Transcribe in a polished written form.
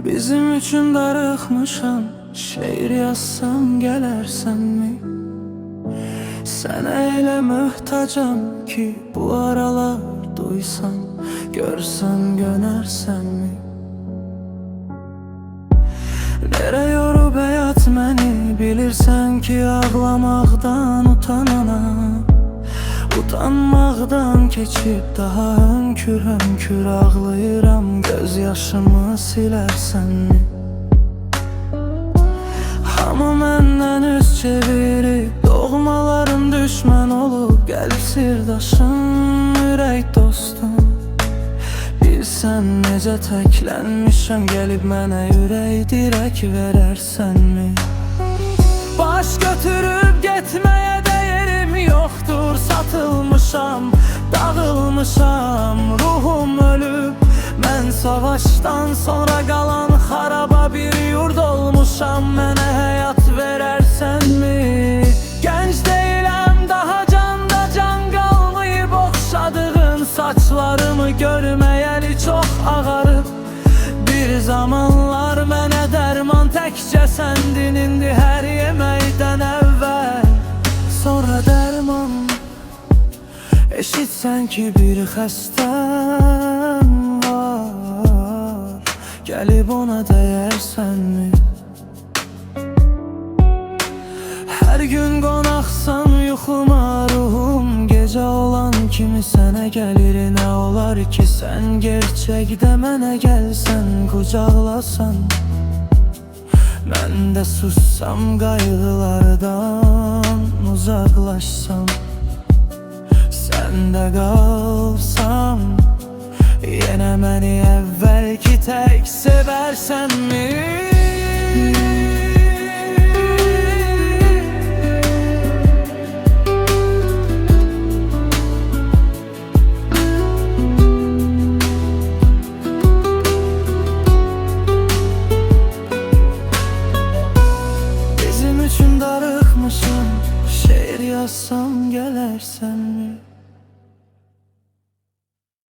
Bizim üçün darıxmışam, şeir yazsam gələrsənmi? Sənə elə möhtacam ki, bu aralar duysam, görsəm gönərsənmi? Nerə yorub həyat məni, bilirsən ki, ağlamaqdan utananam. Utanmaqdan keçib daha hönkür-hönkür ağlayıram, göz yaşımı silərsənmi? Hamı məndən üz çevirib, doğmalarım düşmən olub, qəlb sirdaşım, ürək dostum. Bilsən necə təklənmişəm, gəlib mənə ürək dirək verərsənmi? Baş götürüb getməyə də yerim yoxdur, satılmışam, dağılmışam, ruhum ölüb. Mən savaşdan sonra qalan xaraba bir yurd olmuşam, mənə həyat verərsənmi? Gənc deyiləm, daha canda can qalmayıb, oxşadığın saçlarımı görməyəli çox ağarıb. Bir zamanlar mənə dərman təkcə səndin, indi hər yeməkdən əvvəl sonra dərman. Eşitsən ki, bir xəstəm var, gəlib ona dəyərsənmi? Hər gün qonaqsan yuxuma ruhum, gecə olan kimi sənə gəlir. Nə olar ki, sən gerçəkdə mənə gəlsən, qucaqlasan. Mən də sussam, qayğılardan uzaqlaşsam. Sən də qalsam, yenə məni əvvəlki tək sevərsənmi?